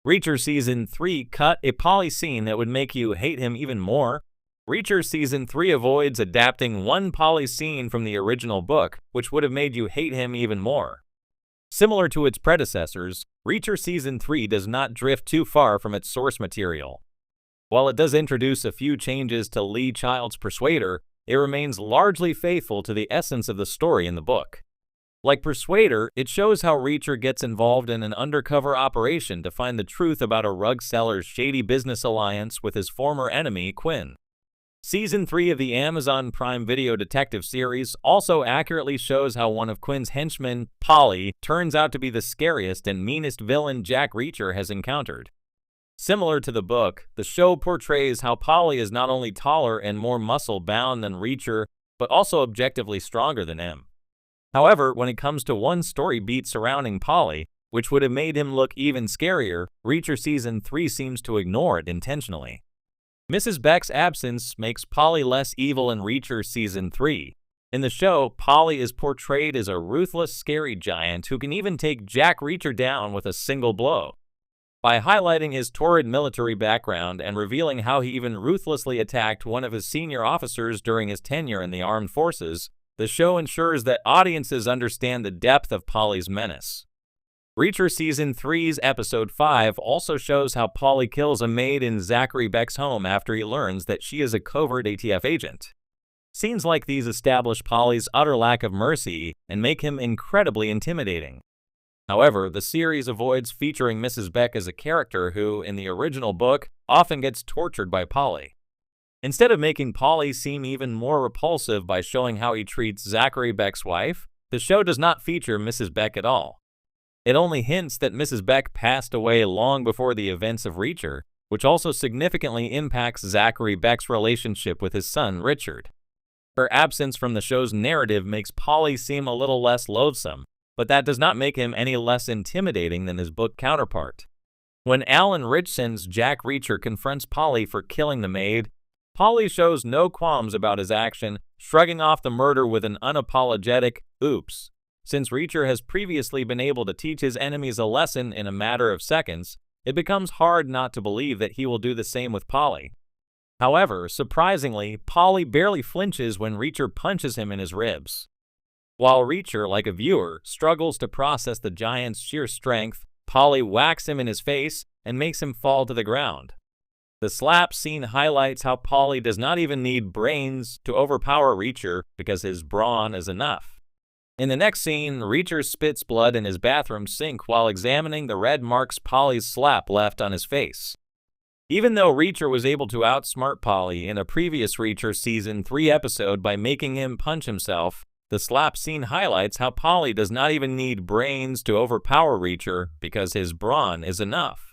Reacher Season 3 cut a Paulie scene that would make you hate him even more. Reacher Season 3 avoids adapting one Paulie scene from the original book, which would have made you hate him even more. Similar to its predecessors, Reacher Season 3 does not drift too far from its source material. While it does introduce a few changes to Lee Child's Persuader, it remains largely faithful to the essence of the story in the book. Like Persuader, it shows how Reacher gets involved in an undercover operation to find the truth about a rug seller's shady business alliance with his former enemy, Quinn. Season 3 of the Amazon Prime Video detective series also accurately shows how one of Quinn's henchmen, Paulie, turns out to be the scariest and meanest villain Jack Reacher has encountered. Similar to the book, the show portrays how Paulie is not only taller and more muscle-bound than Reacher, but also objectively stronger than him. However, when it comes to one story beat surrounding Paulie, which would have made him look even scarier, Reacher Season 3 seems to ignore it intentionally. Mrs. Beck's absence makes Paulie less evil in Reacher Season 3. In the show, Paulie is portrayed as a ruthless, scary giant who can even take Jack Reacher down with a single blow. By highlighting his torrid military background and revealing how he even ruthlessly attacked one of his senior officers during his tenure in the armed forces, the show ensures that audiences understand the depth of Paulie's menace. Reacher Season 3's Episode 5 also shows how Paulie kills a maid in Zachary Beck's home after he learns that she is a covert ATF agent. Scenes like these establish Paulie's utter lack of mercy and make him incredibly intimidating. However, the series avoids featuring Mrs. Beck as a character who, in the original book, often gets tortured by Paulie. Instead of making Paulie seem even more repulsive by showing how he treats Zachary Beck's wife, the show does not feature Mrs. Beck at all. It only hints that Mrs. Beck passed away long before the events of Reacher, which also significantly impacts Zachary Beck's relationship with his son, Richard. Her absence from the show's narrative makes Paulie seem a little less loathsome, but that does not make him any less intimidating than his book counterpart. When Alan Ritchson's Jack Reacher confronts Paulie for killing the maid, Paulie shows no qualms about his action, shrugging off the murder with an unapologetic, "Oops." Since Reacher has previously been able to teach his enemies a lesson in a matter of seconds, it becomes hard not to believe that he will do the same with Paulie. However, surprisingly, Paulie barely flinches when Reacher punches him in his ribs. While Reacher, like a viewer, struggles to process the giant's sheer strength, Paulie whacks him in his face and makes him fall to the ground. The slap scene highlights how Paulie does not even need brains to overpower Reacher because his brawn is enough. In the next scene, Reacher spits blood in his bathroom sink while examining the red marks Paulie's slap left on his face. Even though Reacher was able to outsmart Paulie in a previous Reacher Season 3 episode by making him punch himself, the slap scene highlights how Paulie does not even need brains to overpower Reacher because his brawn is enough.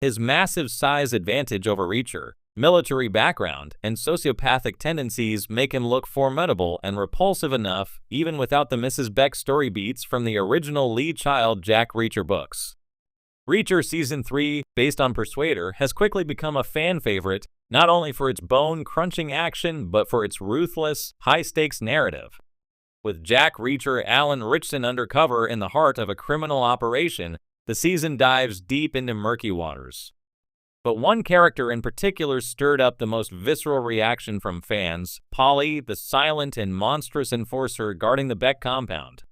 His massive size advantage over Reacher, military background, and sociopathic tendencies make him look formidable and repulsive enough even without the Mrs. Beck story beats from the original Lee Child Jack Reacher books. Reacher Season 3, based on Persuader, has quickly become a fan favorite, not only for its bone-crunching action but for its ruthless, high-stakes narrative. With Jack Reacher Alan Ritchson undercover in the heart of a criminal operation, the season dives deep into murky waters. But one character in particular stirred up the most visceral reaction from fans: Paulie, the silent and monstrous enforcer guarding the Beck compound.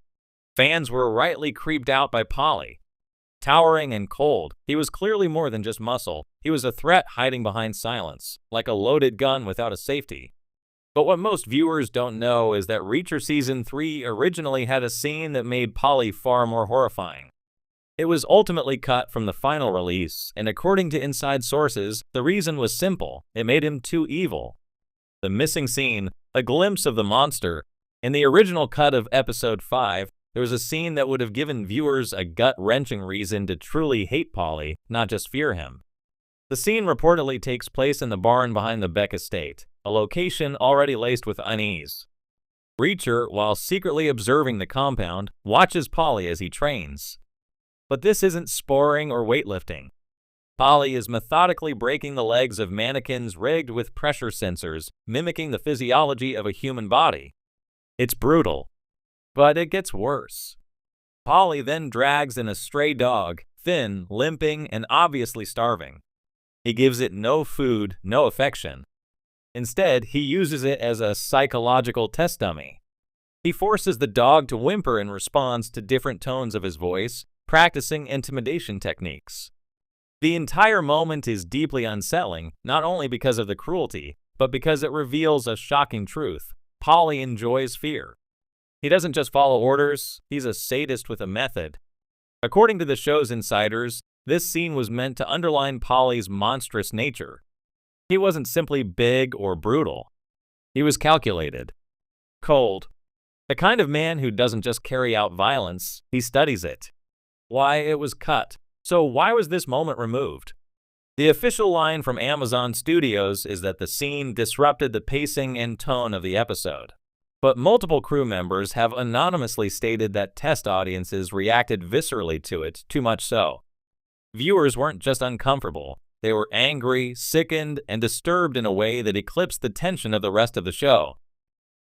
Fans were rightly creeped out by Paulie. Towering and cold, he was clearly more than just muscle. He was a threat hiding behind silence, like a loaded gun without a safety. But what most viewers don't know is that Reacher Season 3 originally had a scene that made Paulie far more horrifying. It was ultimately cut from the final release, and according to inside sources, the reason was simple: it made him too evil. The missing scene, a glimpse of the monster. In the original cut of Episode 5, there was a scene that would have given viewers a gut-wrenching reason to truly hate Paulie, not just fear him. The scene reportedly takes place in the barn behind the Beck estate, a location already laced with unease. Reacher, while secretly observing the compound, watches Paulie as he trains. But this isn't sparring or weightlifting. Paulie is methodically breaking the legs of mannequins rigged with pressure sensors, mimicking the physiology of a human body. It's brutal. But it gets worse. Paulie then drags in a stray dog, thin, limping, and obviously starving. He gives it no food, no affection. Instead, he uses it as a psychological test dummy. He forces the dog to whimper in response to different tones of his voice, practicing intimidation techniques. The entire moment is deeply unsettling, not only because of the cruelty, but because it reveals a shocking truth. Paulie enjoys fear. He doesn't just follow orders, he's a sadist with a method. According to the show's insiders, this scene was meant to underline Paulie's monstrous nature. He wasn't simply big or brutal. He was calculated, cold, the kind of man who doesn't just carry out violence, he studies it. Why it was cut. So why was this moment removed? The official line from Amazon Studios is that the scene disrupted the pacing and tone of the episode. But multiple crew members have anonymously stated that test audiences reacted viscerally to it, too much so. Viewers weren't just uncomfortable, they were angry, sickened, and disturbed in a way that eclipsed the tension of the rest of the show.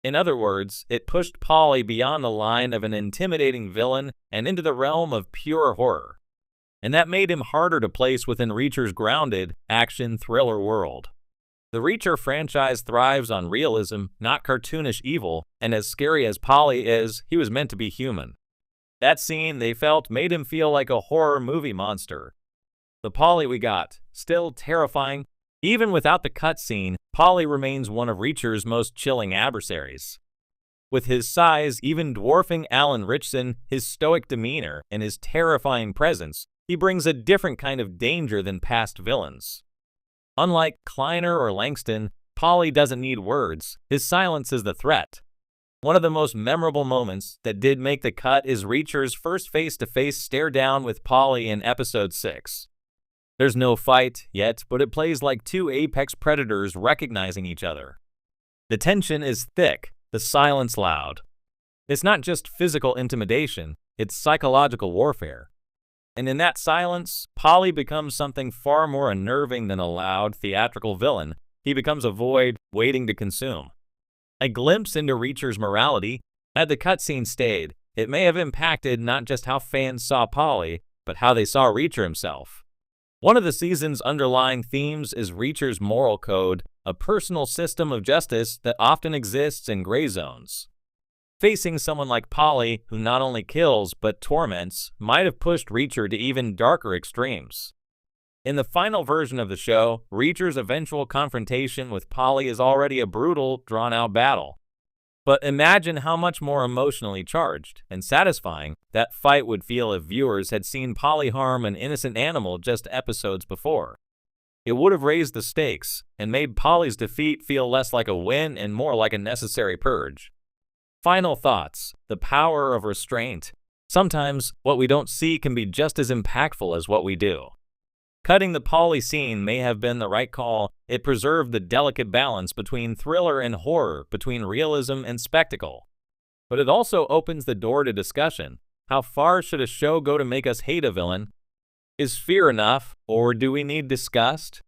In other words, it pushed Paulie beyond the line of an intimidating villain and into the realm of pure horror. And that made him harder to place within Reacher's grounded, action thriller world. The Reacher franchise thrives on realism, not cartoonish evil, and as scary as Paulie is, he was meant to be human. That scene, they felt, made him feel like a horror movie monster. The Paulie we got, still terrifying. Even without the cutscene, Paulie remains one of Reacher's most chilling adversaries. With his size even dwarfing Alan Ritchson, his stoic demeanor, and his terrifying presence, he brings a different kind of danger than past villains. Unlike Kleiner or Langston, Paulie doesn't need words. His silence is the threat. One of the most memorable moments that did make the cut is Reacher's first face-to-face stare-down with Paulie in Episode 6. There's no fight yet, but it plays like two apex predators recognizing each other. The tension is thick, the silence loud. It's not just physical intimidation, it's psychological warfare. And in that silence, Paulie becomes something far more unnerving than a loud, theatrical villain. He becomes a void waiting to consume. A glimpse into Reacher's morality. Had the cutscene stayed, it may have impacted not just how fans saw Paulie, but how they saw Reacher himself. One of the season's underlying themes is Reacher's moral code, a personal system of justice that often exists in gray zones. Facing someone like Paulie, who not only kills but torments, might have pushed Reacher to even darker extremes. In the final version of the show, Reacher's eventual confrontation with Paulie is already a brutal, drawn-out battle. But imagine how much more emotionally charged and satisfying that fight would feel if viewers had seen Paulie harm an innocent animal just episodes before. It would have raised the stakes and made Paulie's defeat feel less like a win and more like a necessary purge. Final thoughts. The power of restraint. Sometimes, what we don't see can be just as impactful as what we do. Cutting the Paulie scene may have been the right call. It preserved the delicate balance between thriller and horror, between realism and spectacle. But it also opens the door to discussion. How far should a show go to make us hate a villain? Is fear enough, or do we need disgust?